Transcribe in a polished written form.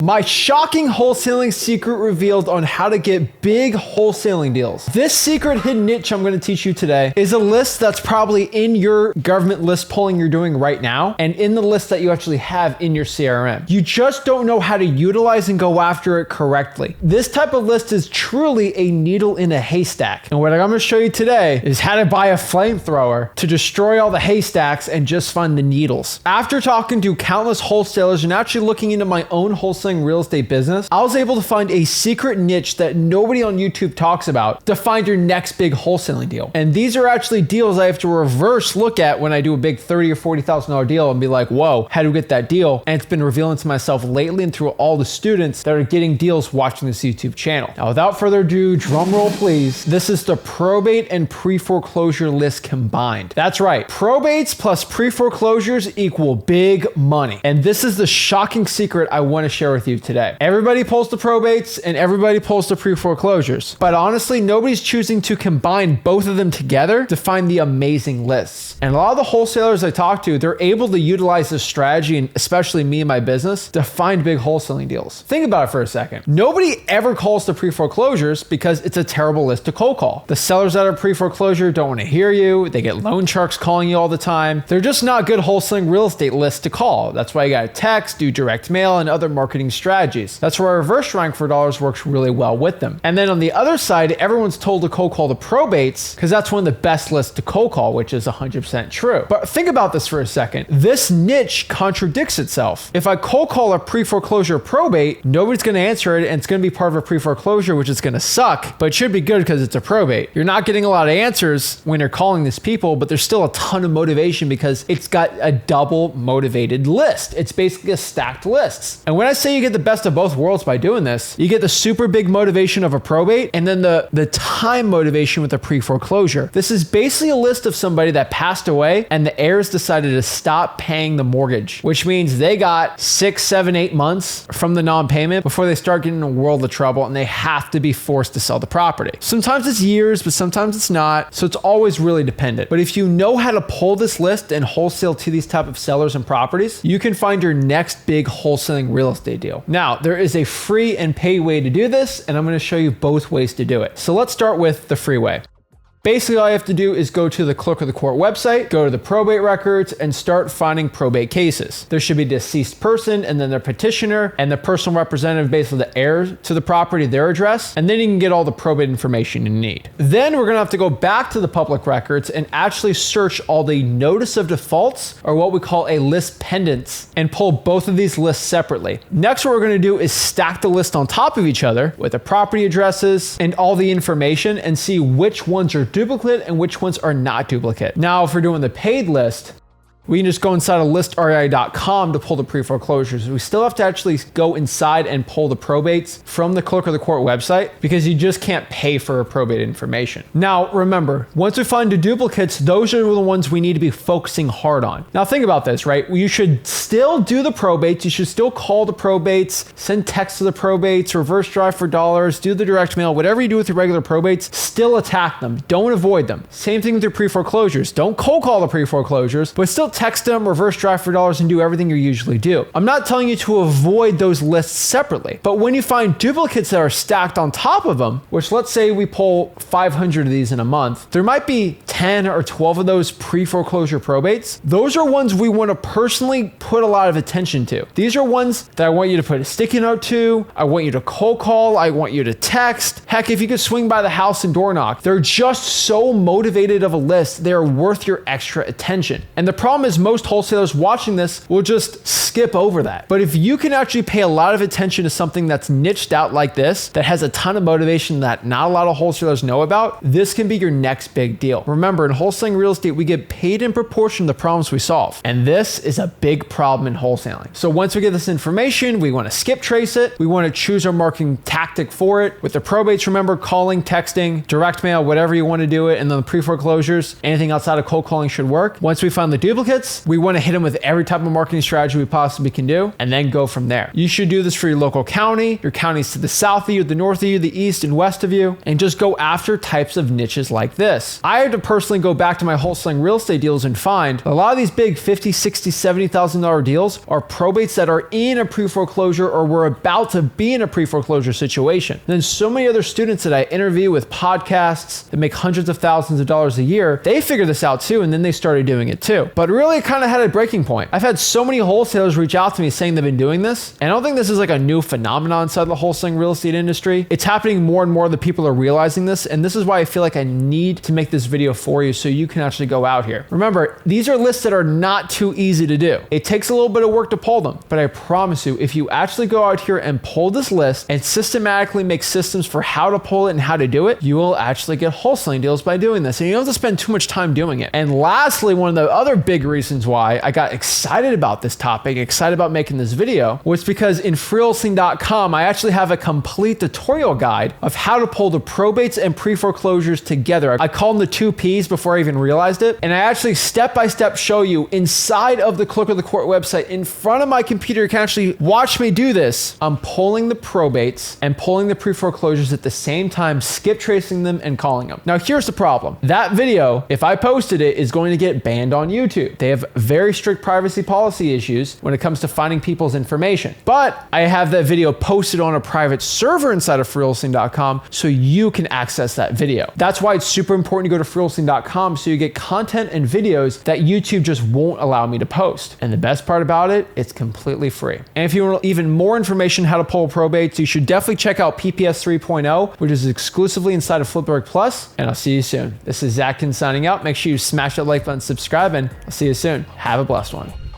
My shocking wholesaling secret revealed on how to get big wholesaling deals. This secret hidden niche I'm going to teach you today is a list that's probably in your government list polling you're doing right now and in the list that you actually have in your CRM. You just don't know how to utilize and go after it correctly. This type of list is truly a needle in a haystack. And what I'm going to show you today is how to buy a flamethrower to destroy all the haystacks and just find the needles. After talking to countless wholesalers and actually looking into my own wholesaling real estate business, I was able to find a secret niche that nobody on YouTube talks about to find your next big wholesaling deal. And these are actually deals I have to reverse look at when I do a big $30,000 or $40,000 deal and be like, whoa, how do we get that deal? And it's been revealing to myself lately and through all the students that are getting deals watching this YouTube channel. Now, without further ado, drum roll please. This is the probate and pre-foreclosure list combined. That's right. Probates plus pre-foreclosures equal big money. And this is the shocking secret I want to share with you today. Everybody pulls the probates and everybody pulls the pre-foreclosures. But honestly, nobody's choosing to combine both of them together to find the amazing lists. And a lot of the wholesalers I talk to, they're able to utilize this strategy, and especially me and my business, to find big wholesaling deals. Think about it for a second. Nobody ever calls the pre-foreclosures because it's a terrible list to cold call. The sellers that are pre-foreclosure don't want to hear you. They get loan sharks calling you all the time. They're just not good wholesaling real estate lists to call. That's why you got to text, do direct mail, and other marketing strategies. That's where reverse rank for dollars works really well with them. And then on the other side, everyone's told to cold call the probates because that's one of the best lists to cold call, which is 100% true. But think about this for a second. This niche contradicts itself. If I cold call a pre-foreclosure probate, nobody's going to answer it, and it's going to be part of a pre-foreclosure, which is going to suck, but it should be good because it's a probate. You're not getting a lot of answers when you're calling these people, but there's still a ton of motivation because it's got a double motivated list. It's basically a stacked list. And when I say you get the best of both worlds by doing this, you get the super big motivation of a probate and then the time motivation with a pre-foreclosure. This is basically a list of somebody that passed away and the heirs decided to stop paying the mortgage, which means they got 6, 7, 8 months from the non-payment before they start getting in a world of trouble and they have to be forced to sell the property. Sometimes it's years, but sometimes it's not. So it's always really dependent. But if you know how to pull this list and wholesale to these type of sellers and properties, you can find your next big wholesaling real estate deal. Now, there is a free and pay way to do this, and I'm going to show you both ways to do it. So let's start with the free way. Basically, all you have to do is go to the Clerk of the Court website, go to the Probate Records, and start finding probate cases. There should be a deceased person, and then their petitioner, and the personal representative, basically the heir to the property, their address, and then you can get all the probate information you need. Then we're gonna have to go back to the public records and actually search all the notice of defaults, or what we call a list pendants, and pull both of these lists separately. Next, what we're gonna do is stack the list on top of each other with the property addresses and all the information and see which ones are duplicate and which ones are not duplicate. Now, if we're doing the paid list, we can just go inside of listrei.com to pull the pre-foreclosures. We still have to actually go inside and pull the probates from the Clerk of the Court website because you just can't pay for probate information. Now, remember, once we find the duplicates, those are the ones we need to be focusing hard on. Now, think about this, right? You should still do the probates. You should still call the probates, send text to the probates, reverse drive for dollars, do the direct mail, whatever you do with your regular probates, still attack them. Don't avoid them. Same thing with your pre-foreclosures. Don't cold call the pre-foreclosures, but still text them, reverse drive for dollars, and do everything you usually do. I'm not telling you to avoid those lists separately, but when you find duplicates that are stacked on top of them, which let's say we pull 500 of these in a month, there might be 10 or 12 of those pre-foreclosure probates. Those are ones we want to personally put a lot of attention to. These are ones that I want you to put a sticky note to, I want you to cold call, I want you to text. Heck, if you could swing by the house and door knock. They're just so motivated of a list, they're worth your extra attention. And the problem is most wholesalers watching this will just skip over that. But if you can actually pay a lot of attention to something that's niched out like this, that has a ton of motivation that not a lot of wholesalers know about, this can be your next big deal. Remember, in wholesaling real estate, we get paid in proportion to the problems we solve. And this is a big problem in wholesaling. So once we get this information, we want to skip trace it. We want to choose our marketing tactic for it. With the probates, remember, calling, texting, direct mail, whatever you want to do it. And then the pre-foreclosures, anything outside of cold calling should work. Once we find the duplicate duplicates, we want to hit them with every type of marketing strategy we possibly can do and then go from there. You should do this for your local county, your counties to the south of you, the north of you, the east and west of you, and just go after types of niches like this. I had to personally go back to my wholesaling real estate deals and find a lot of these big $50,000, $60,000, $70,000 deals are probates that are in a pre-foreclosure or were about to be in a pre-foreclosure situation. And then so many other students that I interview with podcasts that make hundreds of thousands of dollars a year, they figured this out too, and then they started doing it too. But really it kind of had a breaking point. I've had so many wholesalers reach out to me saying they've been doing this, and I don't think this is like a new phenomenon inside the wholesaling real estate industry. It's happening more and more that people are realizing this, and this is why I feel like I need to make this video for you so you can actually go out here. Remember, these are lists that are not too easy to do. It takes a little bit of work to pull them, but I promise you, if you actually go out here and pull this list and systematically make systems for how to pull it and how to do it, you will actually get wholesaling deals by doing this, and you don't have to spend too much time doing it. And lastly, one of the other big reasons why I got excited about this topic, excited about making this video, was because in Wholesaling.com, I actually have a complete tutorial guide of how to pull the probates and pre-foreclosures together. I call them the 2 Ps before I even realized it. And I actually step-by-step show you inside of the Clerk of the Court website in front of my computer. You can actually watch me do this. I'm pulling the probates and pulling the pre-foreclosures at the same time, skip tracing them and calling them. Now, here's the problem. That video, if I posted it, is going to get banned on YouTube. They have very strict privacy policy issues when it comes to finding people's information. But I have that video posted on a private server inside of Wholesaling.com so you can access that video. That's why it's super important to go to Wholesaling.com so you get content and videos that YouTube just won't allow me to post. And the best part about it, it's completely free. And if you want even more information how to pull probates, you should definitely check out PPS 3.0, which is exclusively inside of Flipboard Plus. And I'll see you soon. This is Zach signing out. Make sure you smash that like button, subscribe, and I'll see you soon. Have a blessed one.